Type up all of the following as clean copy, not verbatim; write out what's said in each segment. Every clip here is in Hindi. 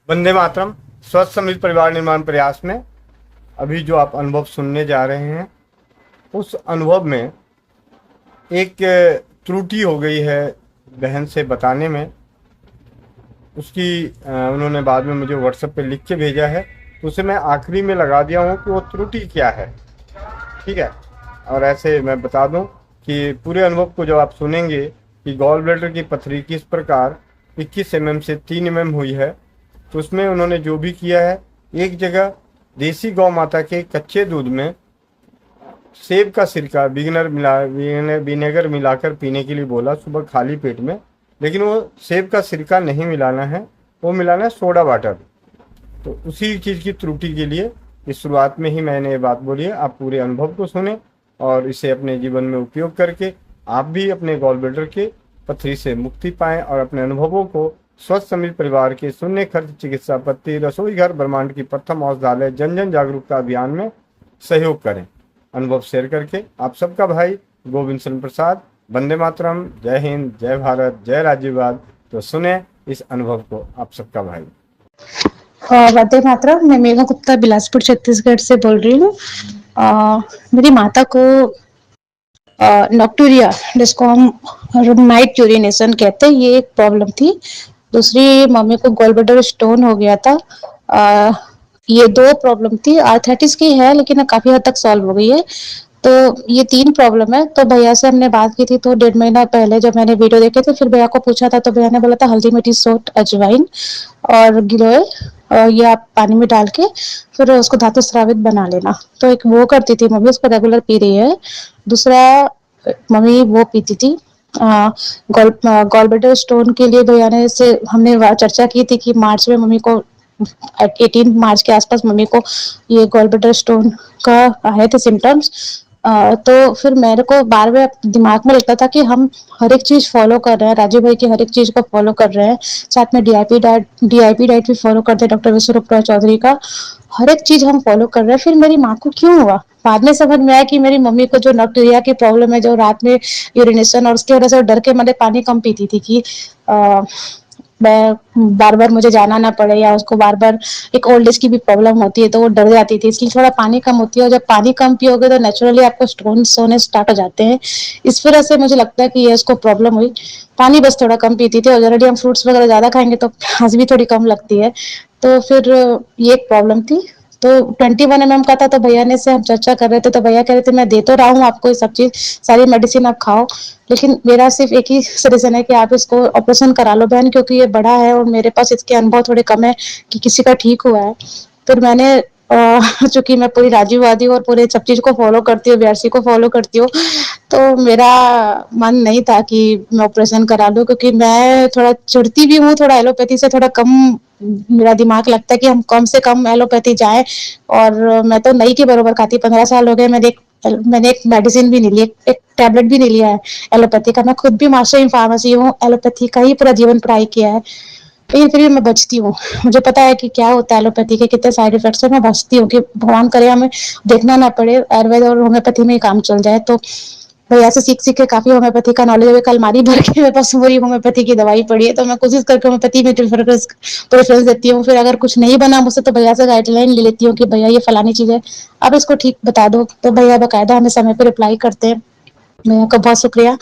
वंदे मातरम। स्वस्थ समृद्ध परिवार निर्माण प्रयास में अभी जो आप अनुभव सुनने जा रहे हैं, उस अनुभव में एक त्रुटि हो गई है बहन से बताने में। उसकी उन्होंने बाद में मुझे व्हाट्सएप पे लिख के भेजा है, तो उसे मैं आखिरी में लगा दिया हूँ कि वो त्रुटि क्या है। ठीक है। और ऐसे मैं बता दूं कि पूरे अनुभव को जब आप सुनेंगे कि गॉल ब्लैडर की पथरी किस प्रकार 21 mm से 3 mm हुई है, तो उसमें उन्होंने जो भी किया है, एक जगह देसी गौ माता के कच्चे दूध में सेब का सिरका विनेगर मिलाकर पीने के लिए बोला सुबह खाली पेट में। लेकिन वो सेब का सिरका नहीं मिलाना है, वो मिलाना है सोडा वाटर। तो उसी चीज़ की त्रुटि के लिए इस शुरुआत में ही मैंने ये बात बोली है। आप पूरे अनुभव को सुने और इसे अपने जीवन में उपयोग करके आप भी अपने गॉल ब्लैडर के पथरी से मुक्ति पाएं और अपने अनुभवों को स्वस्थ समृद्ध परिवार के शून्य खर्च चिकित्सा पत्ती रसोई घर ब्रह्मांड की प्रथम औषधालय जन जन जागरूकता अभियान में सहयोग करें। अनुभव शेयर करके आप सबका भाई गोविंद शरण प्रसाद। वंदे मातरम। जय हिंद, जय भारत, जय राज्यवाद। तो सुने इस अनुभव को आप सबका भाई। वंदे मातरम। मैं मेघा गुप्ता बिलासपुर छत्तीसगढ़ से बोल रही हूँ। मेरी माता को नॉक्टूरिया, जिसको हम नाइट यूरिनेशन कहते हैं, ये एक प्रॉब्लम थी। दूसरी, मम्मी को गॉल ब्लैडर स्टोन हो गया था। ये दो प्रॉब्लम थी। आर्थराइटिस की है लेकिन काफी हद तक सॉल्व हो गई है। तो ये 3 प्रॉब्लम है। तो भैया से हमने बात की थी, तो 1.5 महीना पहले जब मैंने वीडियो देखे थे, फिर भैया को पूछा था, तो भैया ने बोला था हल्दी मिर्ची सोट अजवाइन और गिलोय, ये आप पानी में डाल के फिर उसको धातु स्रावित बना लेना। तो एक वो करती थी मम्मी, उसको रेगुलर पी रही है। दूसरा, मम्मी वो पीती थी गॉल ब्लैडर स्टोन के लिए भैया ने से हमने चर्चा की थी कि मार्च में मम्मी को 18 मार्च के आसपास मम्मी को ये गॉल ब्लैडर स्टोन का आए थे सिम्टम्स। तो फिर मेरे को बार बार दिमाग में लगता था कि हम हर एक चीज फॉलो कर रहे हैं, राजू भाई की हर एक चीज को फॉलो कर रहे हैं, साथ में डीआईपी डाइट भी फॉलो करते हैं डॉक्टर विश्वरूप चौधरी का, हर एक चीज हम फॉलो कर रहे हैं। फिर मेरी माँ को क्यों हुआ? बाद में समझ में आया कि मेरी मम्मी को जो नॉक्टूरिया की प्रॉब्लम है, जो रात में यूरिनेशन, और उसकी वजह से डर के मारे पानी कम पीती थी कि मैं बार बार मुझे जाना ना पड़े, या उसको बार बार एक ओल्ड एज की भी प्रॉब्लम होती है तो वो डर जाती थी, इसलिए थोड़ा पानी कम होती है। और जब पानी कम पियोगे तो नेचुरली आपको स्टोन सोने स्टार्ट हो जाते हैं। इस वजह से मुझे लगता है कि ये उसको प्रॉब्लम हुई। पानी बस थोड़ा कम पीती थी, और ऑलरेडी हम फ्रूट्स वगैरह ज्यादा खाएंगे तो प्यास भी थोड़ी कम लगती है। तो फिर ये एक प्रॉब्लम थी। तो 21 mm का था, तो भैया ने से हम चर्चा कर रहे थे, तो भैया कह रहे थे मैं दे तो रहा हूँ आपको ये सब चीज, सारी मेडिसिन आप खाओ, लेकिन मेरा सिर्फ एक ही सजेशन है कि आप इसको ऑपरेशन करा लो बहन, क्योंकि ये बड़ा है और मेरे पास इसके अनुभव थोड़े कम है कि किसी का ठीक हुआ है। फिर मैंने चूंकि मैं पूरी राजीववादी और पूरे सब चीज को फॉलो करती हूँ, बीआरसी को फॉलो करती हूँ, तो मेरा मन नहीं था कि मैं ऑपरेशन करा लूं, क्योंकि मैं थोड़ा चिढ़ती भी हूँ, थोड़ा एलोपैथी से थोड़ा कम मेरा दिमाग लगता है कि हम कम से कम एलोपैथी जाए। और मैं तो नई के बरोबर खाती, 15 साल हो गए, मैंने एक मेडिसिन भी नहीं ली, एक टैबलेट भी नहीं लिया है एलोपैथी का। मैं खुद भी मास्टर इन फार्मेसी हूँ, एलोपैथी का ही पूरा जीवन पढ़ाई किया है, लेकिन फिर भी मैं बचती हूँ। मुझे पता है कि क्या होता है एलोपैथी के, कितने साइड इफेक्ट्स है। मैं बचती हूँ कि भगवान करे हमें देखना ना पड़े, आयुर्वेद और होम्योपैथी में ही काम चल जाए। तो भैया से सीख सीख के काफी होम्योपैथी का नॉलेज है। अलमारी भर के मेरे पास पूरी होम्योपैथी की दवाई पड़ी है, तो मैं कोशिश करके होम्योपैथी में प्रेफरेंस देती हूँ। फिर अगर कुछ नहीं बना मुझसे, तो भैया से गाइडलाइन ले लेती हूँ कि भैया ये फलानी चीज है, आप इसको ठीक बता दो। तो भैया बाकायदा हमें समय पर रिप्लाई करते हैं। भैया का बहुत शुक्रिया।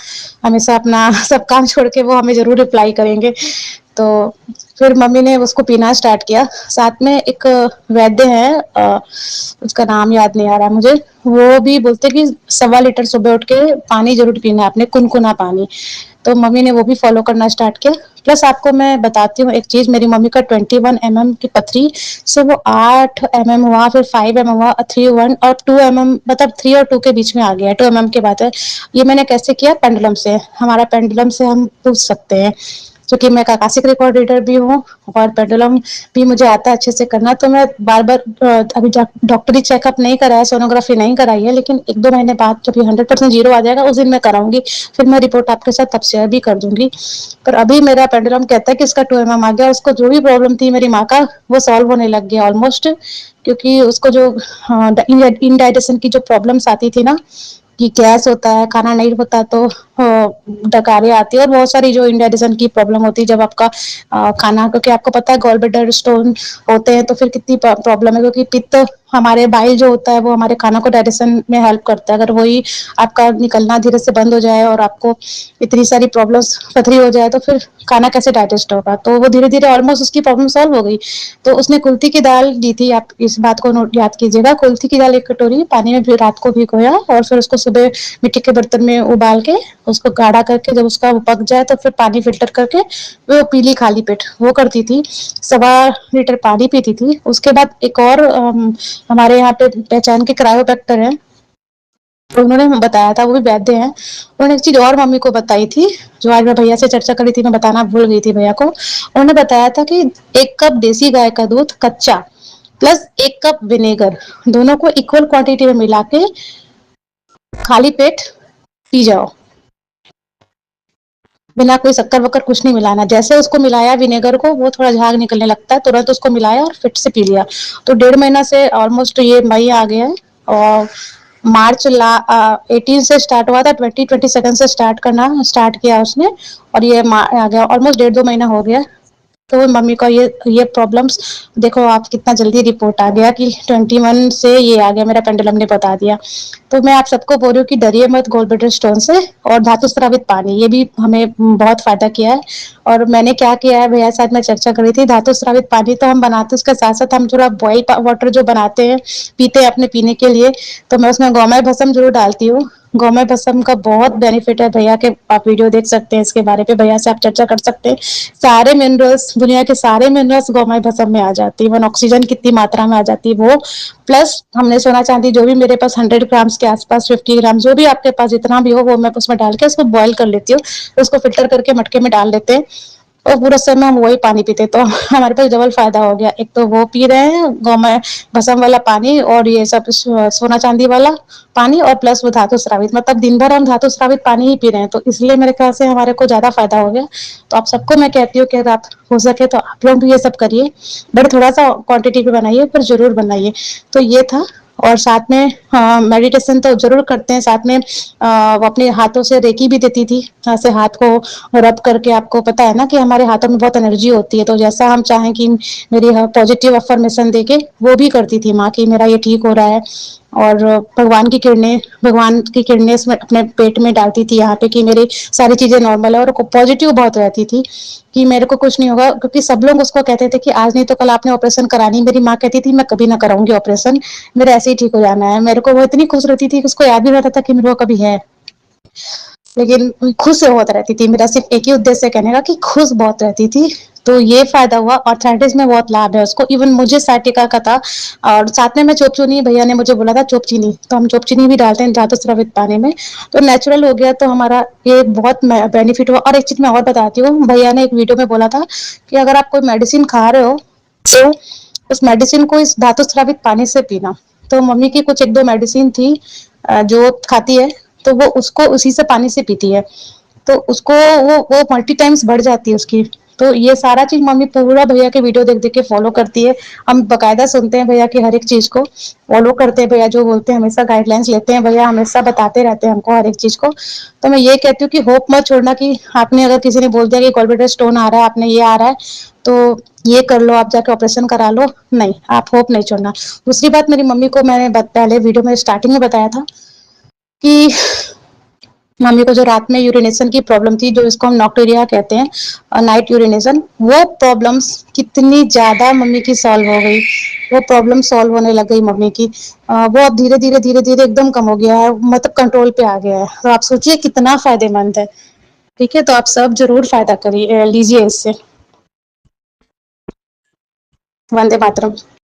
हमेशा अपना सब काम छोड़ के वो हमें जरूर रिप्लाई करेंगे। तो फिर मम्मी ने उसको पीना स्टार्ट किया। साथ में एक वैद्य है, उसका नाम याद नहीं आ रहा मुझे, वो भी बोलते कि 1.25 लीटर सुबह उठ के पानी जरूर पीना है, अपने कुनकुना पानी। तो मम्मी ने वो भी फॉलो करना स्टार्ट किया। प्लस आपको मैं बताती हूँ एक चीज, मेरी मम्मी का 21 mm की पथरी से वो 8 mm हुआ, फिर 5 mm हुआ, 3 1 और 2 mm, मतलब 3 और 2 के बीच में आ गया, 2 mm के बाद है। ये मैंने कैसे किया? पेंडुलम से। हमारा पेंडुलम से हम पूछ सकते हैं, क्योंकि मैं काकासिक रिकॉर्ड रीडर भी हूँ और पेंडुलम भी मुझे आता है अच्छे से करना। तो मैं बार बार अभी डॉक्टरी चेकअप नहीं कराया, सोनोग्राफी नहीं कराई है, लेकिन 1-2 महीने बाद जब ये 100% जीरो आ जाएगा उस दिन मैं कराऊंगी। फिर मैं रिपोर्ट आपके साथ तब शेयर भी कर दूंगी। पर अभी मेरा पेंडुलम कहता है कि इसका 2 mm आ गया। उसको जो भी प्रॉब्लम थी मेरी माँ का, वो सॉल्व होने लग गया ऑलमोस्ट, क्योंकि उसको जो इनडाइजेशन की जो प्रॉब्लम्स आती थी ना, कि गैस होता है, खाना नहीं होता, तो डकारें आती है और बहुत सारी जो इंडाइजेशन की प्रॉब्लम होती है जब आपका खाना, क्योंकि आपको पता है गॉल ब्लैडर स्टोन होते हैं तो फिर कितनी प्रॉब्लम है, क्योंकि पित्त हमारे बाइल जो होता है वो हमारे खाना को डाइजेशन में हेल्प करता है। अगर वही आपका निकलना धीरे से बंद हो जाए और आपको इतनी सारी प्रॉब्लम्स पथरी हो जाए तो फिर खाना कैसे डाइजेस्ट होगा। तो वो धीरे धीरे ऑलमोस्ट उसकी प्रॉब्लम सॉल्व हो गई। तो उसने कुल्थी की दाल दी थी, आप इस बात को नोट याद कीजिएगा। कुल्थी की दाल 1 कटोरी पानी में भी रात को भिगोया और फिर उसको सुबह मिट्टी के बर्तन में उबाल के उसको गाढ़ा करके जब उसका पक जाए तो फिर पानी फिल्टर करके वो पीली खाली पेट वो करती थी। 1.25 लीटर पानी पीती थी। उसके बाद एक और हमारे यहाँ पे पहचान के क्रायोबैक्टर है, तो उन्होंने बताया था, वो भी वैद्य हैं। उन्होंने एक चीज और मम्मी को बताई थी जो आज मैं भैया से चर्चा करी थी, मैं बताना भूल गई थी भैया को। उन्होंने बताया था कि 1 कप देसी गाय का दूध कच्चा प्लस 1 कप विनेगर दोनों को इक्वल क्वांटिटी में मिला के खाली पेट पी जाओ, बिना कोई शक्कर वक्कर कुछ नहीं मिलाना। जैसे उसको मिलाया विनेगर को, वो थोड़ा झाग निकलने लगता है, तुरंत उसको मिलाया और फिट से पी लिया। तो 1.5 महीना से ऑलमोस्ट ये मई आ गया है और मार्च 18 से स्टार्ट हुआ था, 2022 से स्टार्ट करना स्टार्ट किया उसने और ये आ गया ऑलमोस्ट 1.5-2 महीना हो गया। तो मम्मी का ये प्रॉब्लम्स देखो आप, कितना जल्दी रिपोर्ट आ गया कि 21 से ये आ गया, मेरा पेंडुलम ने बता दिया। तो मैं आप सबको बोल रही हूँ कि डरिए मत गॉल ब्लैडर स्टोन से। और धातु स्रावित पानी ये भी हमें बहुत फायदा किया है। और मैंने क्या किया है, भैया साथ में चर्चा करी थी, धातु स्रावित पानी तो हम बनाते उसके साथ साथ हम थोड़ा बॉइल वाटर जो बनाते हैं पीते हैं अपने पीने के लिए, तो मैं उसमें गौमय भस्म जरूर डालती हूँ। गौमय भस्म का बहुत बेनिफिट है भैया के, आप वीडियो देख सकते हैं इसके बारे में, भैया से आप चर्चा कर सकते हैं। सारे मिनरल्स, दुनिया के सारे मिनरल्स गौमय भस्म में आ जाती है। इवन ऑक्सीजन कितनी मात्रा में आ जाती है वो, प्लस हमने सोना चांदी जो भी मेरे पास 100 ग्राम्स के आसपास, 50 ग्राम जो भी आपके पास जितना भी हो वो मैं उसमें डाल के उसको बॉईल कर लेती हूँ। उसको फिल्टर करके मटके में डाल लेते हैं और पूरा समय हम वही पानी पीते, तो हमारे पास डबल फायदा हो गया। एक तो वो पी रहे हैं गौमय भस्म वाला पानी और ये सब सोना चांदी वाला पानी, और प्लस वो धातु स्रावित, मतलब दिन भर हम धातु स्रावित पानी ही पी रहे हैं, तो इसलिए मेरे ख्याल से हमारे को ज्यादा फायदा हो गया। तो आप सबको मैं कहती हूँ कि अगर आप हो सके तो आप लोग भी ये सब करिए, बट थोड़ा सा क्वांटिटी पे बनाइए पर जरूर बनाइए। तो ये था। और साथ में मेडिटेशन तो जरूर करते हैं साथ में। वो अपने हाथों से रेकी भी देती थी, ऐसे हाथ को रब करके। आपको पता है ना कि हमारे हाथों में बहुत एनर्जी होती है, तो जैसा हम चाहें कि मेरी पॉजिटिव अफर्मेशन देके वो भी करती थी माँ की मेरा ये ठीक हो रहा है। और भगवान की किरणें इसमें अपने पेट में डालती थी यहाँ पे कि मेरी सारी चीजें नॉर्मल है, और पॉजिटिव बहुत रहती थी कि मेरे को कुछ नहीं होगा। क्योंकि सब लोग उसको कहते थे कि आज नहीं तो कल आपने ऑपरेशन करानी। मेरी माँ कहती थी मैं कभी ना कराऊंगी ऑपरेशन, मेरा ऐसे ही ठीक हो जाना है। मेरे को वो इतनी खुश रहती थी कि उसको याद भी रहता था कि मेरे को कभी है, लेकिन खुश बहुत रहती थी। मेरा सिर्फ एक ही उद्देश्य कहने का कि खुश बहुत रहती थी। तो ये फायदा हुआ। आर्थराइटिस में बहुत लाभ है उसको, इवन मुझे साइटिका का था। और साथ में मैं चोपचीनी, भैया ने मुझे बोला था चोपचीनी, तो हम चोपचीनी भी डालते हैं धातु स्रावित पानी में, तो नेचुरल हो गया। तो हमारा ये बहुत बेनिफिट हुआ। और एक चीज मैं और बताती हूँ, भैया ने एक वीडियो में बोला था कि अगर आप कोई मेडिसिन खा रहे हो तो उस मेडिसिन को इस धातु स्रावित पानी से पीना। तो मम्मी की कुछ 1-2 मेडिसिन थी जो खाती है, तो वो उसको उसी से पानी से पीती है, तो उसको वो मल्टी टाइम्स बढ़ जाती है उसकी। तो ये सारा चीज मम्मी पूरा भैया के वीडियो देख देख के फॉलो करती है। हम बकायदा सुनते हैं भैया की हर एक चीज को, फॉलो करते हैं। भैया जो बोलते हैं हमेशा गाइडलाइंस लेते हैं, भैया हमेशा बताते रहते हैं हमको हर एक चीज को। तो मैं ये कहती हूँ कि होप मत छोड़ना कि आपने अगर किसी ने बोल दिया कि गॉल ब्लैडर स्टोन आ रहा है, आपने ये आ रहा है तो ये कर लो, आप जाके ऑपरेशन करा लो, नहीं, आप होप नहीं छोड़ना। दूसरी बात, मेरी मम्मी को मैंने पहले वीडियो में स्टार्टिंग में बताया था कि मम्मी को जो रात में यूरिनेशन की प्रॉब्लम थी, जो इसको हम नॉक्टूरिया कहते हैं, नाइट यूरिनेशन, वो प्रॉब्लम्स कितनी ज्यादा मम्मी की सॉल्व हो गई। वो प्रॉब्लम सॉल्व होने लग गई मम्मी की। वो अब धीरे धीरे धीरे धीरे एकदम कम हो गया है, मतलब कंट्रोल पे आ गया है। तो आप सोचिए कितना फायदेमंद है। ठीक है, तो आप सब जरूर फायदा करिए, लीजिए इससे। वंदे मातरम।